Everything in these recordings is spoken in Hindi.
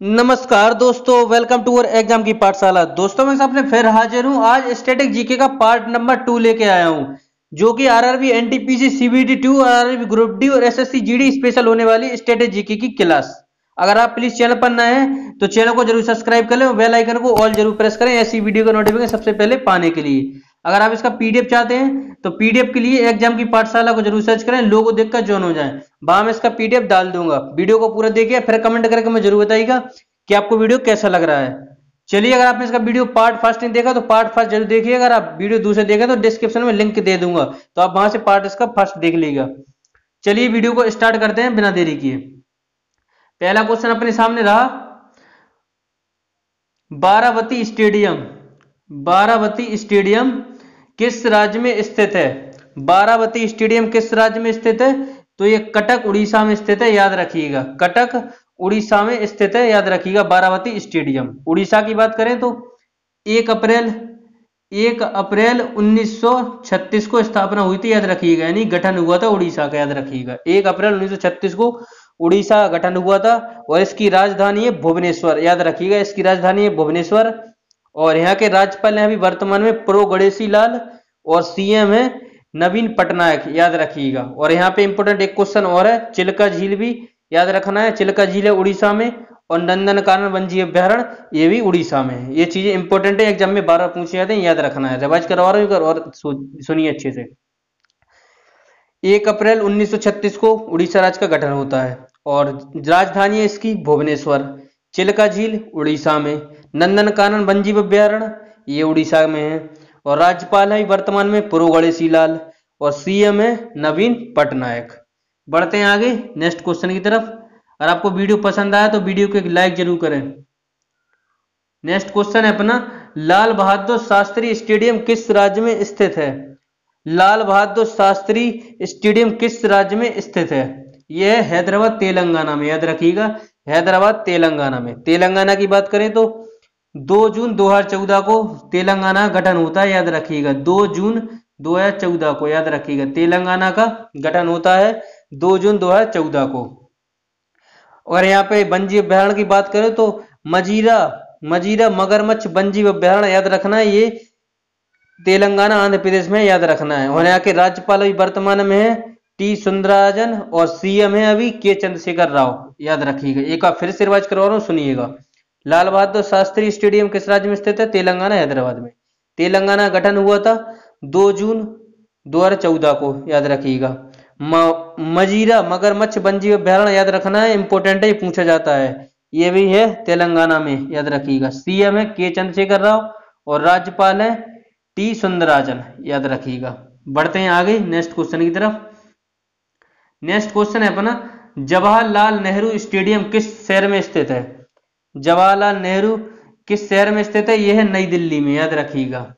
नमस्कार दोस्तों, वेलकम टू अवर एग्जाम की पाठशाला। दोस्तों मैं अपने फिर हाजिर हूं। आज स्टैटिक जीके का पार्ट नंबर 2 लेके आया हूं, जो कि RRB NTPC CBT 2 RRB group D और एसएससी जीडी स्पेशल होने वाली स्टैटिक जीके की क्लास। अगर आप प्लीज चैनल पर नए हैं तो चैनल को जरूर सब्सक्राइब कर लें और बेल आइकन को ऑल जरूर प्रेस करें ऐसी वीडियो का नोटिफिकेशन सबसे पहले पाने के लिए। अगर आप इसका पीडीएफ चाहते हैं तो पीडीएफ के लिए एग्जाम की पाठशाला को जरूर सर्च करें, लोगो देखकर ज्वाइन हो जाएं। वहां मैं इसका पीडीएफ डाल दूंगा। वीडियो को पूरा देखिए, फिर कमेंट करके मुझे जरूर बताइएगा कि आपको वीडियो कैसा लग रहा है। चलिए, अगर आपने इसका वीडियो पार्ट फर्स्ट नहीं देखा तो पार्ट फर्स्ट जरूर देखिए। अगर आप वीडियो दूसरे देखें तो डिस्क्रिप्शन में लिंक दे दूंगा, तो आप वहां से पार्ट इसका फर्स्ट देख लीजिएगा। चलिए वीडियो को स्टार्ट करते हैं बिना देरी किए। पहला क्वेश्चन अपने सामने रहा, बारावती स्टेडियम। बारावती स्टेडियम किस राज्य में स्थित है? बारावती स्टेडियम किस राज्य में स्थित है? तो ये कटक उड़ीसा में स्थित है, याद रखिएगा। कटक उड़ीसा में स्थित है, याद रखिएगा। बारावती स्टेडियम उड़ीसा की बात करें तो 1 अप्रैल 1936 को स्थापना हुई थी, याद रखिएगा। यानी गठन हुआ था उड़ीसा का, याद रखिएगा। 1 अप्रैल 1936 को उड़ीसा गठन हुआ था और इसकी राजधानी है भुवनेश्वर, याद रखिएगा। इसकी राजधानी है भुवनेश्वर। और यहाँ के राज्यपाल हैं अभी वर्तमान में प्रो गणेशी लाल और सीएम है नवीन पटनायक, याद रखिएगा। और यहाँ पे इंपोर्टेंट एक क्वेश्चन और है, चिल्का झील भी याद रखना है। चिल्का झील है उड़ीसा में और नंदनकानन वन्य अभ्यारण्य ये भी उड़ीसा में है। ये चीजें इंपोर्टेंट है, एग्जाम में 12 पूछे जाते हैं, याद रखना है। रिवाइज करवा रहा हूँ और सुनिए अच्छे से। 1 अप्रैल 1936 को उड़ीसा राज्य का गठन होता है और राजधानी है इसकी भुवनेश्वर। चिल्का झील उड़ीसा में, नंदनकानन वन्य अभ्यारण्य ये उड़ीसा में है और राज्यपाल है वर्तमान में प्रो गणेशी लाल और सीएम है नवीन पटनायक। बढ़ते हैं आगे नेक्स्ट क्वेश्चन की तरफ। अगर आपको वीडियो पसंद आया तो वीडियो को एक लाइक जरूर करें। नेक्स्ट क्वेश्चन है अपना, लाल बहादुर शास्त्री स्टेडियम किस राज्य में स्थित है? लाल बहादुर शास्त्री स्टेडियम किस राज्य में स्थित है? यह है हैदराबाद तेलंगाना में, याद रखिएगा। हैदराबाद तेलंगाना में। तेलंगाना की बात करें तो 2 जून 2014 को तेलंगाना गठन होता है, याद रखिएगा। 2 जून 2014 को, याद रखिएगा। तेलंगाना का गठन होता है 2 जून 2014 को। और यहाँ पे वन्य अभ्यारण्य की बात करें तो मजीरा मगरमच्छ वन्य अभ्यारण्य, याद रखना है। ये तेलंगाना आंध्र प्रदेश में, याद रखना है। और यहाँ के राज्यपाल अभी वर्तमान में है टी सुंदरराजन और सीएम है अभी के चंद्रशेखर राव, याद रखिएगा। एक बार फिर से रिवाइज करवा रहा हूँ, सुनिएगा। लाल बहादुर शास्त्री स्टेडियम किस राज्य में स्थित है? तेलंगाना, हैदराबाद में। तेलंगाना गठन हुआ था 2 जून 2014 को, याद रखिएगा। मजीरा मगरमच्छ वन्य अभ्यारण्य, याद रखना है, इंपोर्टेंट है, ये पूछा जाता है। ये भी है तेलंगाना में, याद रखिएगा। सीएम है के चंद्रशेखर राव और राज्यपाल है टी सुंदरराजन, याद रखिएगा। बढ़ते हैं आगे नेक्स्ट क्वेश्चन की तरफ। नेक्स्ट क्वेश्चन है अपना, जवाहरलाल नेहरू स्टेडियम किस शहर में स्थित है? जवाहरलाल नेहरू किस शहर में स्थित है? यह है नई दिल्ली में, याद रखिएगा।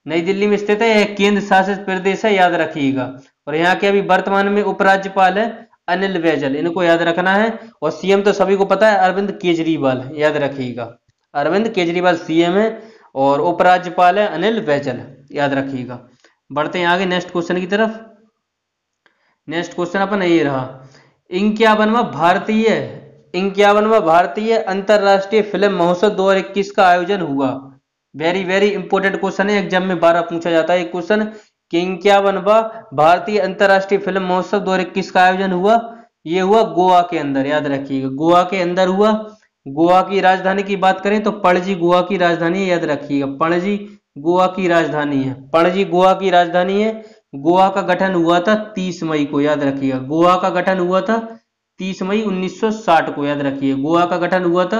नई दिल्ली में स्थित है, यह केंद्र शासित प्रदेश है, याद रखिएगा। और यहाँ के अभी वर्तमान में उपराज्यपाल है अनिल बैजल, इनको याद रखना है। और सीएम तो सभी को पता है अरविंद केजरीवाल, याद रखिएगा। अरविंद केजरीवाल सीएम है और उपराज्यपाल है अनिल बैजल, याद रखिएगा। बढ़ते हैं आगे नेक्स्ट क्वेश्चन की तरफ। नेक्स्ट क्वेश्चन अपन ये रहा, 51वां भारतीय अंतरराष्ट्रीय फिल्म महोत्सव 2021 का आयोजन हुआ। वेरी वेरी इंपोर्टेंट क्वेश्चन है, एग्जाम में 12 पूछा जाता है क्वेश्चन कि 51वां भारतीय अंतरराष्ट्रीय फिल्म महोत्सव 2021 का आयोजन हुआ। ये हुआ गोवा के अंदर, याद रखिएगा। गोवा के अंदर हुआ। गोवा की राजधानी की बात करें तो पणजी गोवा की राजधानी है, याद रखिएगा। पणजी गोवा की राजधानी है। पणजी गोवा की राजधानी है। गोवा का गठन हुआ था 30 मई को, याद रखिएगा। गोवा का गठन हुआ था 30 मई 1960 को, याद रखिएगा। गोवा का गठन हुआ था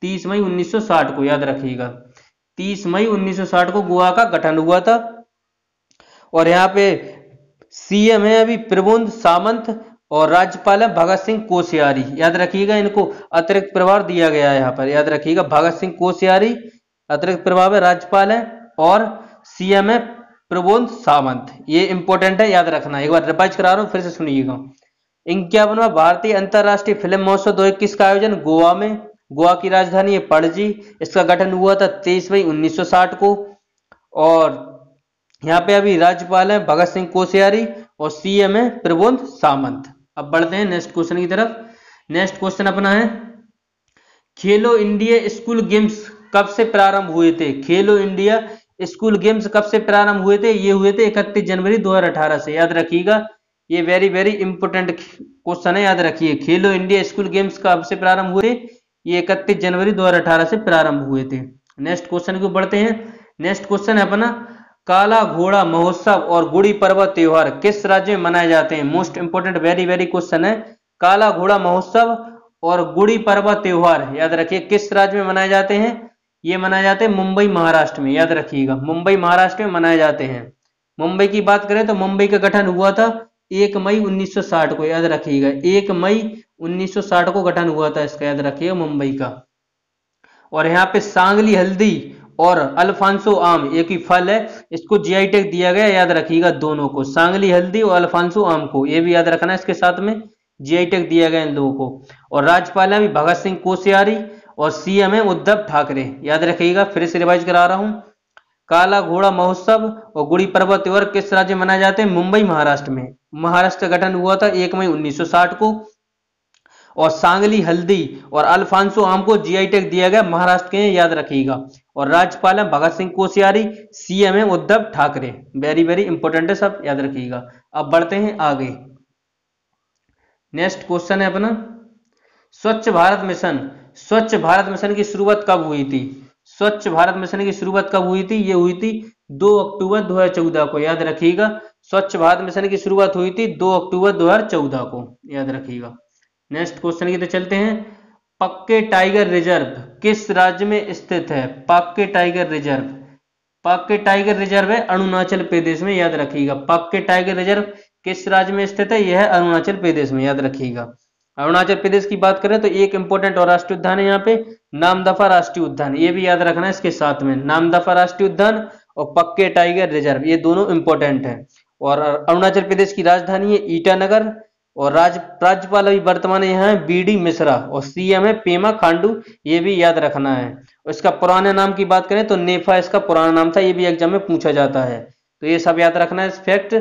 30 मई 1960 को, याद रखिएगा। 30 मई 1960 को गोवा का गठन हुआ था। और यहाँ पे सीएम है अभी प्रबोध सामंत और राज्यपाल है भगत सिंह कोश्यारी, याद रखिएगा। इनको अतिरिक्त प्रभार दिया गया है यहाँ पर, याद रखिएगा। भगत सिंह कोश्यारी अतिरिक्त प्रभाव है, राज्यपाल है। और सीएम है प्रबोध सामंत, ये इंपोर्टेंट है, याद रखना। एक बार रिवाइज करा रहा हूँ, फिर से सुनिएगा। 51वां भारतीय अंतरराष्ट्रीय फिल्म महोत्सव 2021 का आयोजन गोवा में। गोवा की राजधानी है पणजी। इसका गठन हुआ था 23 मई 1960 को। और यहाँ पे अभी राज्यपाल है भगत सिंह कोश्यारी और सीएम है प्रबोध सामंत। अब बढ़ते हैं नेक्स्ट क्वेश्चन की तरफ। नेक्स्ट क्वेश्चन अपना है खेलो इंडिया स्कूल गेम्स कब से प्रारंभ हुए थे? खेलो इंडिया स्कूल गेम्स कब से प्रारंभ हुए थे? ये हुए थे 31 जनवरी 2018 से, याद रखिएगा। ये वेरी वेरी इंपोर्टेंट क्वेश्चन है, याद रखिए। खेलो इंडिया स्कूल गेम्स कब से प्रारंभ हुए? ये 31 जनवरी 2018 से प्रारंभ हुए थे। नेक्स्ट क्वेश्चन को बढ़ते हैं। नेक्स्ट क्वेश्चन है अपना, काला घोड़ा महोत्सव और गुड़ी पड़वा त्योहार किस राज्य में मनाए जाते हैं? Most important very very question है। काला घोड़ा महोत्सव और गुड़ी पड़वा त्योहार, याद रखिए, किस राज्य में मनाए जाते हैं? ये मनाए जाते हैं मुंबई महाराष्ट्र में, याद रखिएगा। मुंबई महाराष्ट्र में मनाए जाते हैं। मुंबई की बात करें तो मुंबई का गठन हुआ था 1 मई 1960 को, याद रखिएगा। 1 मई 1960 को गठन हुआ था इसका, याद रखिएगा, मुंबई का। और यहाँ पे सांगली हल्दी और अल्फांसो आम एक ही फल है, इसको जीआई टैग दिया गया, याद रखिएगा दोनों को, सांगली हल्दी और अल्फांसो आम को, ये भी याद रखना है। इसके साथ में जीआई टैग दिया गया इन लोगों को। और राज्यपाल है भी भगत सिंह कोश्यारी और सीएम है उद्धव ठाकरे, याद रखिएगा। फिर से रिवाइज करा रहा हूं। काला घोड़ा महोत्सव और गुड़ी पड़वा त्योहार किस राज्य में मनाए जाते हैं? मुंबई महाराष्ट्र में। महाराष्ट्र का गठन हुआ था 1 मई 1960 को। और सांगली हल्दी और अल्फांसो आम को जीआई टैग दिया गया, महाराष्ट्र के, याद रखिएगा। और राज्यपाल है भगत सिंह कोश्यारी, सीएम है Uddhav Thackeray. Very very important है, सब याद रखिएगा। अब बढ़ते हैं आगे। नेक्स्ट क्वेश्चन है अपना, स्वच्छ भारत मिशन। स्वच्छ भारत मिशन की शुरुआत कब हुई थी? स्वच्छ भारत मिशन की शुरुआत कब हुई थी? ये हुई थी 2 अक्टूबर 2014 को, याद रखिएगा। स्वच्छ भारत मिशन की शुरुआत हुई थी 2 अक्टूबर 2014 को, याद रखिएगा। नेक्स्ट क्वेश्चन की तो चलते हैं। पक्के टाइगर रिजर्व किस राज्य में स्थित है? पक्के टाइगर रिजर्व, पक्के टाइगर रिजर्व है अरुणाचल प्रदेश में, याद रखिएगा। पक्के टाइगर रिजर्व किस राज्य में स्थित है? यह है अरुणाचल प्रदेश में, याद रखिएगा। अरुणाचल प्रदेश की बात करें तो एक इंपोर्टेंट और राष्ट्रीय उद्यान है यहाँ पे, नामदफा राष्ट्रीय उद्यान, ये भी याद रखना है इसके साथ में। नामदफा राष्ट्रीय उद्यान और पक्के टाइगर रिजर्व, ये दोनों इंपोर्टेंट है। और अरुणाचल प्रदेश की राजधानी है ईटानगर। और राज्यपाल अभी वर्तमान यहाँ है बीडी मिश्रा और सीएम है पेमा खांडू, ये भी याद रखना है। और इसका पुराने नाम की बात करें तो नेफा इसका पुराना नाम था, ये भी एग्जाम में पूछा जाता है, तो ये सब याद रखना है। फैक्ट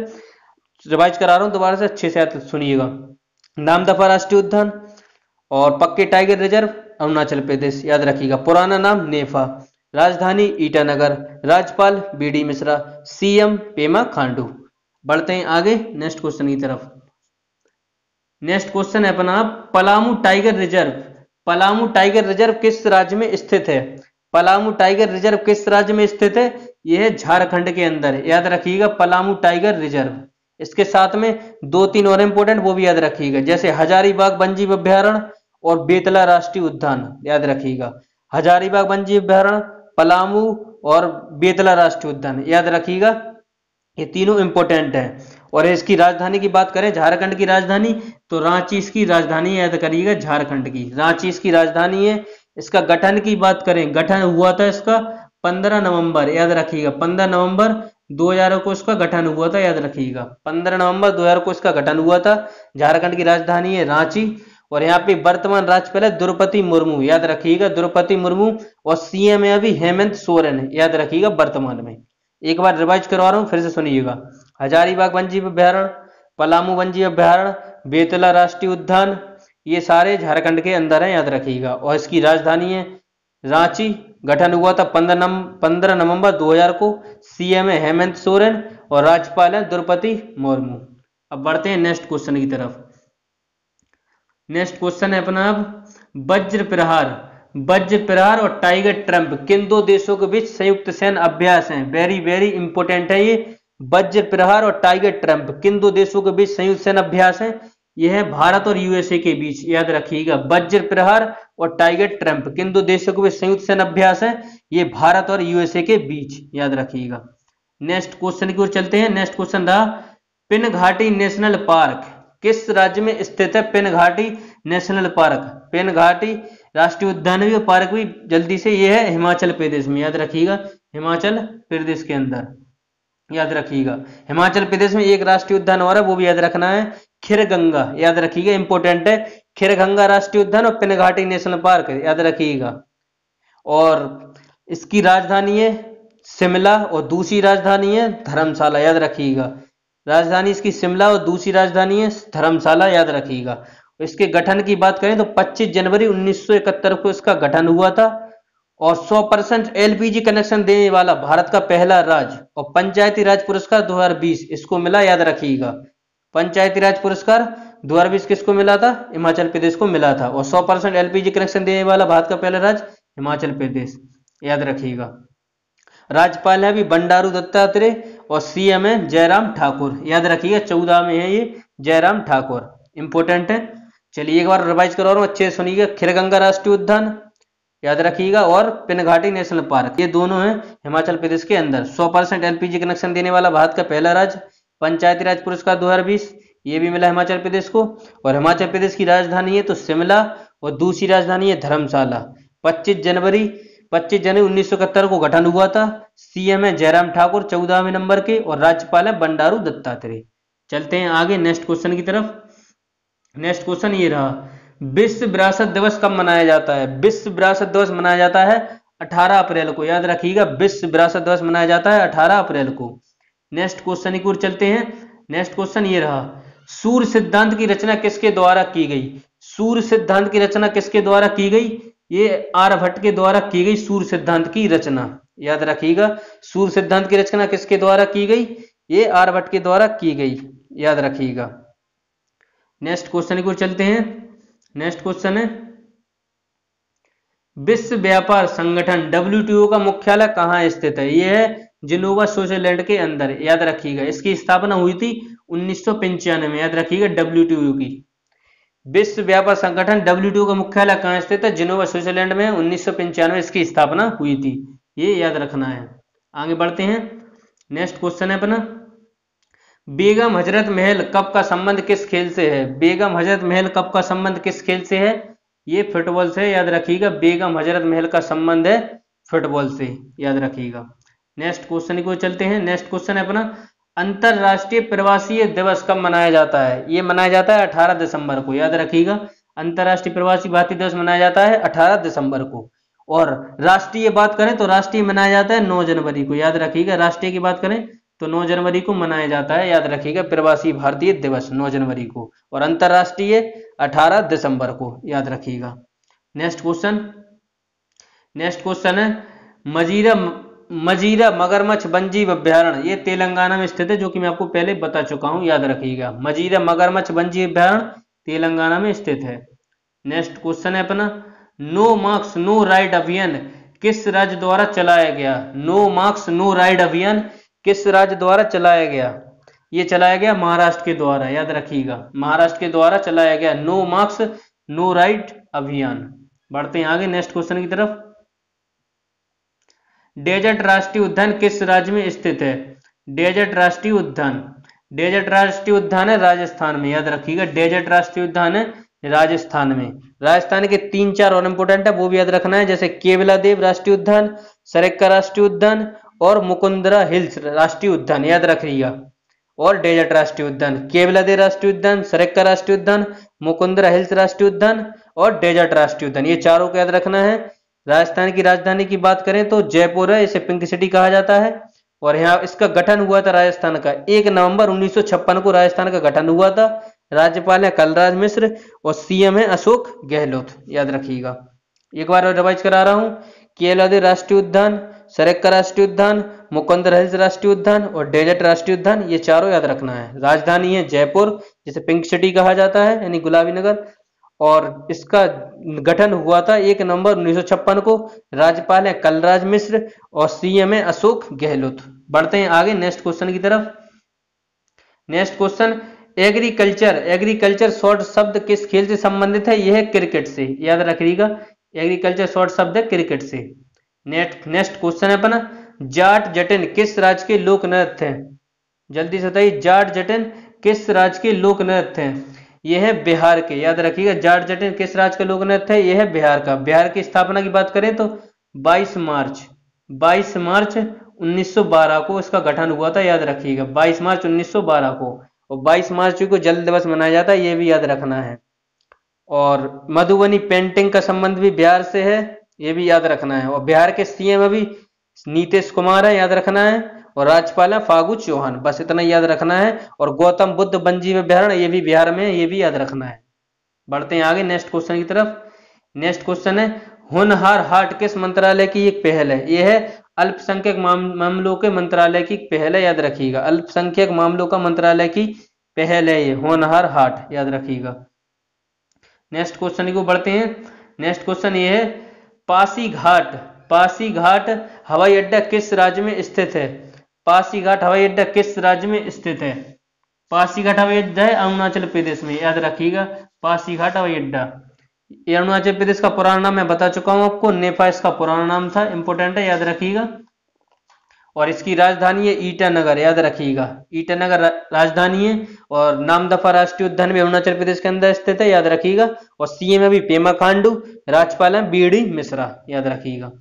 रिवाइज करा रहा हूं दोबारा से, अच्छे से याद सुनिएगा। नामदफा राष्ट्रीय उद्यान और पक्के टाइगर रिजर्व अरुणाचल प्रदेश, याद रखिएगा। पुराना नाम नेफा, राजधानी ईटानगर, राज्यपाल बीडी मिश्रा, सीएम पेमा खांडू। बढ़ते हैं आगे नेक्स्ट क्वेश्चन की तरफ। नेक्स्ट क्वेश्चन है अपना, Palamu tiger reserve. Palamu tiger reserve किस राज्य में स्थित है? पलामू टाइगर रिजर्व किस राज्य में स्थित है? यह है झारखंड के अंदर, याद रखिएगा, पलामू टाइगर रिजर्व। इसके साथ में 2-3 और इंपोर्टेंट वो भी याद रखिएगा, जैसे हजारीबाग वन्यजीव अभ्यारण्य और बेतला राष्ट्रीय उद्यान, याद रखिएगा। हजारीबाग वन्यजीव अभ्यारण्य, पलामू और बेतला राष्ट्रीय उद्यान, याद रखिएगा, ये तीनों इंपोर्टेंट हैं। और इसकी राजधानी की बात करें, झारखंड की राजधानी, तो रांची इसकी राजधानी, याद करिएगा, झारखंड की रांची इसकी राजधानी है। इसका गठन की बात करें, गठन हुआ था इसका 15 नवंबर, याद रखिएगा, 15 नवंबर 2000 को इसका गठन हुआ था, याद रखिएगा। 15 नवंबर 2000 को इसका गठन हुआ था। झारखंड की राजधानी है रांची। और यहाँ पे वर्तमान राज्यपाल है द्रौपदी मुर्मू, याद रखिएगा, द्रौपदी मुर्मू। और सीएम है अभी हेमंत सोरेन, याद रखिएगा, वर्तमान में। एक बार रिवाइज करवा रहा हूँ, फिर से सुनिएगा। हजारीबाग वन्यजीव अभ्यारण्य, पलामू वन्यजीव अभ्यारण्य, बेतला राष्ट्रीय उद्यान, ये सारे झारखंड के अंदर है, याद रखिएगा। और इसकी राजधानी है रांची। गठन हुआ था 15 नवंबर 2000 को। सीएम है हेमंत सोरेन और राज्यपाल है द्रौपदी मुर्मू। अब बढ़ते हैं नेक्स्ट क्वेश्चन की तरफ। नेक्स्ट क्वेश्चन है अपना, अब वज्र प्रहार। वज्र प्रहार और टाइगर ट्रंप किन दो देशों के बीच संयुक्त सैन्य अभ्यास हैं? वेरी वेरी इंपोर्टेंट है ये। वज्र प्रहार और टाइगर ट्रंप किन दो देशों के बीच संयुक्त सैन्य अभ्यास है? यह है भारत और यूएसए के बीच, याद रखिएगा। वज्र प्रहार और टाइगर ट्रंप किन दो देशों के बीच संयुक्त सैन्य अभ्यास है? ये भारत और यूएसए के बीच, याद रखिएगा। नेक्स्ट क्वेश्चन की ओर चलते हैं। नेक्स्ट क्वेश्चन रहा, पिन घाटी नेशनल पार्क किस राज्य में स्थित है? पिन घाटी नेशनल पार्क, पिन घाटी राष्ट्रीय उद्यान भी और पार्क भी, जल्दी से, ये है हिमाचल प्रदेश में, याद रखिएगा, हिमाचल प्रदेश के अंदर, याद रखिएगा। हिमाचल प्रदेश में एक राष्ट्रीय उद्यान और है, वो भी याद रखना है, खिरगंगा, याद रखिएगा, इंपोर्टेंट है। खिरगंगा राष्ट्रीय उद्यान और पिन घाटी नेशनल पार्क, याद रखिएगा। और इसकी राजधानी है शिमला और दूसरी राजधानी है धर्मशाला, याद रखिएगा। राजधानी इसकी शिमला और दूसरी राजधानी है धर्मशाला, याद रखिएगा। इसके गठन की बात करें तो 25 जनवरी 1971 को इसका गठन हुआ था। और 100% एलपीजी कनेक्शन देने वाला भारत का पहला राज्य। और पंचायती राज पुरस्कार 2020 इसको मिला, याद रखिएगा। पंचायती राज पुरस्कार 2020 किसको मिला था? हिमाचल प्रदेश को मिला था। और 100% एलपीजी कनेक्शन देने वाला भारत का पहला राज्य हिमाचल प्रदेश, याद रखिएगा। राज्यपाल है अभी बंडारू दत्तात्रेय और सीएम है जयराम ठाकुर, याद रखिएगा। 14 में है ये जयराम ठाकुर, इंपोर्टेंट है। चलिए एक बार रिवाइज करा रहा हूं, अच्छे से सुनिएगा। खिरगंगा राष्ट्रीय उद्यान, याद रखिएगा, और पिनघाटी नेशनल पार्क, ये दोनों हैं हिमाचल प्रदेश के अंदर। 100% एलपीजी कनेक्शन देने वाला भारत का पहला राज्य। पंचायती राज पुरस्कार 2020 ये भी मिला हिमाचल प्रदेश को। और हिमाचल प्रदेश की राजधानी है तो शिमला, और दूसरी राजधानी है धर्मशाला। 25 जनवरी 1971 को गठन हुआ था। सीएम है जयराम ठाकुर 14वें नंबर के, और राज्यपाल है बंडारू दत्तात्रेय। चलते हैं आगे नेक्स्ट क्वेश्चन की तरफ। नेक्स्ट क्वेश्चन ये रहा, विश्व विरासत दिवस कब मनाया जाता है? विश्व विरासत दिवस मनाया जाता है 18 अप्रैल को, याद रखिएगा। विश्व विरासत दिवस मनाया जाता है 18 अप्रैल को। नेक्स्ट क्वेश्चन की ओर चलते हैं। नेक्स्ट क्वेश्चन ये रहा, सूर्य सिद्धांत की रचना किसके द्वारा की गई? सूर्य सिद्धांत की रचना किसके द्वारा की गई? ये आर्यभट्ट के द्वारा की गई सूर्य सिद्धांत की रचना, याद रखिएगा। सूर्य सिद्धांत की रचना किसके द्वारा की गई? ये आर्यभट्ट के द्वारा की गई, याद रखिएगा। नेक्स्ट क्वेश्चन की ओर चलते हैं। नेक्स्ट क्वेश्चन है, विश्व व्यापार संगठन WTO का मुख्यालय कहाँ स्थित है? यह है जिनोवा स्विट्जरलैंड के अंदर, याद रखिएगा। इसकी स्थापना हुई थी 1995 में, याद रखिएगा। WTO की विश्व व्यापार संगठन WTO का मुख्यालय कहाँ स्थित है? जिनोवा स्विट्जरलैंड में 1995 इसकी स्थापना हुई थी, ये याद रखना है। आगे बढ़ते हैं। नेक्स्ट क्वेश्चन है अपना, बेगम हजरत महल कप का संबंध किस खेल से है? बेगम हजरत महल कप का संबंध किस खेल से है? ये फुटबॉल से, याद रखिएगा। बेगम हजरत महल का संबंध है फुटबॉल से, याद रखिएगा। नेक्स्ट क्वेश्चन को चलते हैं। नेक्स्ट क्वेश्चन है अपना, अंतरराष्ट्रीय प्रवासी दिवस कब मनाया जाता है? ये मनाया जाता है 18 दिसंबर को, याद रखिएगा। अंतरराष्ट्रीय प्रवासी भारतीय दिवस मनाया जाता है 18 दिसंबर को। और राष्ट्रीय बात करें तो राष्ट्रीय मनाया जाता है 9 जनवरी को, याद रखिएगा। राष्ट्रीय की बात करें तो 9 जनवरी को मनाया जाता है, याद रखिएगा। प्रवासी भारतीय दिवस 9 जनवरी को, और अंतरराष्ट्रीय 18 दिसंबर को, याद रखिएगा। नेक्स्ट क्वेश्चन है, मजीरा मगरमच्छ वन्यजीव अभ्यारण्य, ये तेलंगाना में स्थित है, जो कि मैं आपको पहले बता चुका हूं, याद रखिएगा। मजीरा मगरमच्छ वन्यजीव अभ्यारण्य तेलंगाना में स्थित है। नेक्स्ट क्वेश्चन है अपना, नो मार्क्स नो राइड अभियान किस राज्य द्वारा चलाया गया? नो मार्क्स नो राइड अभियान किस राज्य द्वारा चलाया गया? ये चलाया गया महाराष्ट्र के द्वारा, याद रखिएगा। महाराष्ट्र के द्वारा चलाया गया नो मार्क्स नो राइड अभियान। बढ़ते हैं आगे नेक्स्ट क्वेश्चन की तरफ। डेजर्ट राष्ट्रीय उद्यान किस राज्य में स्थित है? डेजर्ट राष्ट्रीय उद्यान है राजस्थान में, याद रखिएगा। डेजर्ट राष्ट्रीय उद्यान है राजस्थान में। राजस्थान के 3-4 और इंपोर्टेंट है, वो भी याद रखना है, जैसे केवलादेव राष्ट्रीय उद्यान, सरेक्का राष्ट्रीय उद्यान और मुकुंदरा हिल्स राष्ट्रीय उद्यान, याद रखिएगा। और डेजर्ट राष्ट्रीय उद्यान, केवलादेव राष्ट्रीय उद्यान, सरेक्का राष्ट्रीय उद्यान, मुकुंदरा हिल्स राष्ट्रीय उद्यान और डेजर्ट राष्ट्रीय उद्यान, ये चारों को याद रखना है। राजस्थान की राजधानी की बात करें तो जयपुर है, इसे पिंक सिटी कहा जाता है। और यहाँ इसका गठन हुआ था राजस्थान का 1 नवंबर 1956 को राजस्थान का गठन हुआ था। राज्यपाल है कलराज मिश्र और सीएम है अशोक गहलोत, याद रखिएगा। एक बार रिवाइज करा रहा हूं, केवलादेव राष्ट्रीय उद्यान, सरेक्का राष्ट्रीय उद्यान, मुकुंदरा हिल्स राष्ट्रीय उद्यान और डेजर्ट राष्ट्रीय उद्यान, ये चारों याद रखना है। राजधानी है जयपुर, जिसे पिंक सिटी कहा जाता है, यानी गुलाबी नगर। और इसका गठन हुआ था 1 नवंबर 1956 को। राज्यपाल है कलराज मिश्र और सीएम है अशोक गहलोत। बढ़ते हैं आगे नेक्स्ट क्वेश्चन की तरफ। नेक्स्ट क्वेश्चन, एग्रीकल्चर शॉर्ट शब्द किस खेल से संबंधित है? यह है क्रिकेट से, याद रखिएगा। एग्रीकल्चर शॉर्ट शब्द है क्रिकेट से। नेक्स्ट क्वेश्चन है अपना, जाट जटिन किस राज्य के लोक नृत्य हैं? जल्दी से बताइए, जाट जटिन किस राज्य के लोक नृत्य हैं? यह है बिहार के, याद रखिएगा। जाट जटिन किस राज्य का लोक नृत्य है? यह है बिहार का। बिहार की स्थापना की बात करें तो 22 मार्च 1912 को इसका गठन हुआ था, याद रखिएगा। 22 मार्च 1912 को। और 22 मार्च को जल दिवस मनाया जाता है, यह भी याद रखना है। और मधुबनी पेंटिंग का संबंध भी बिहार से है, यह भी याद रखना है। और बिहार के सीएम अभी नीतीश कुमार है, याद रखना है। और राज्यपाल है फागू चौहान, बस इतना याद रखना है। और गौतम बुद्ध वन्यजीव अभ्यारण्य, ये भी बिहार में है, ये भी याद रखना है। बढ़ते हैं आगे नेक्स्ट क्वेश्चन की तरफ। नेक्स्ट क्वेश्चन है होनहार हाट किस मंत्रालय की एक पहल है? यह है अल्पसंख्यक मामलों के मंत्रालय की पहल है, याद रखिएगा। अल्पसंख्यक मामलों का मंत्रालय की पहल है ये होनहार हाट, याद रखिएगा। नेक्स्ट क्वेश्चन को बढ़ते हैं। नेक्स्ट क्वेश्चन ये है पासीघाट हवाई अड्डा किस राज्य में स्थित है? पासीघाट हवाई अड्डा किस राज्य में स्थित है? पासीघाट हवाई अड्डा है अरुणाचल प्रदेश में, याद रखिएगा। पासीघाट हवाई अड्डा ये अरुणाचल प्रदेश का पुराना नाम मैं बता चुका हूं आपको, नेपा इसका पुराना नाम था, इंपोर्टेंट है, याद रखिएगा। और इसकी राजधानी है ईटानगर, याद रखिएगा। ईटानगर राजधानी है। और नामदफा राष्ट्रीय उद्यान भी अरुणाचल प्रदेश के अंदर स्थित है, याद रखिएगा। और सीएम अभी पेमा खांडू, राज्यपाल है बीडी मिश्रा, याद रखिएगा।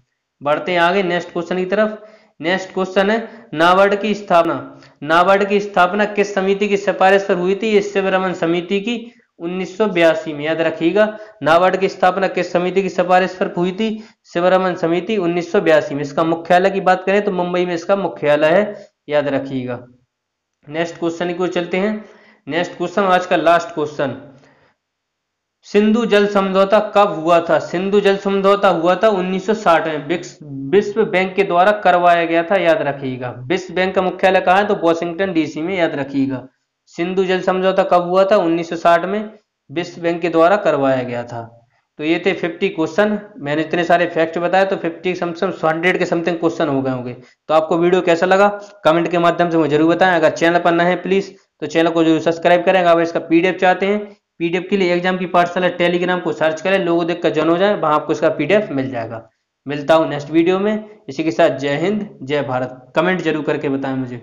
बढ़ते हैं आगे नेक्स्ट क्वेश्चन की तरफ। नेक्स्ट क्वेश्चन है नाबार्ड की स्थापना किस समिति की सिफारिश पर हुई थी? शिवरमन समिति की 1982 में, याद रखिएगा। नाबार्ड की स्थापना किस समिति की सिफारिश पर हुई थी? शिवरमन समिति 1982 में। इसका मुख्यालय की बात करें तो मुंबई में इसका मुख्यालय है, याद रखिएगा। नेक्स्ट क्वेश्चन की ओर चलते हैं। नेक्स्ट क्वेश्चन आज का लास्ट क्वेश्चन, सिंधु जल समझौता कब हुआ था? सिंधु जल समझौता हुआ था 1960 में, विश्व बैंक के द्वारा करवाया गया था, याद रखिएगा। विश्व बैंक का मुख्यालय कहाँ है? तो वॉशिंगटन डीसी में, याद रखिएगा। सिंधु जल समझौता कब हुआ था? 1960 में, विश्व बैंक के द्वारा करवाया गया था। तो ये थे 50 क्वेश्चन। मैंने इतने सारे फैक्ट बताए तो 50 समथिंग 100 के समथिंग क्वेश्चन हो गए होंगे। तो आपको वीडियो कैसा लगा कमेंट के माध्यम से मुझे जरूर बताएं। अगर चैनल पर नए हैं प्लीज तो चैनल को जरूर सब्सक्राइब करें। अगर इसका पीडीएफ चाहते हैं, पीडीएफ के लिए एग्जाम की पाठशाला टेलीग्राम को सर्च करें, लोगों देख कर जन हो जाए, वहां आपको इसका पीडीएफ मिल जाएगा। मिलता हूं नेक्स्ट वीडियो में। इसी के साथ जय हिंद जय भारत। कमेंट जरूर करके बताएं मुझे।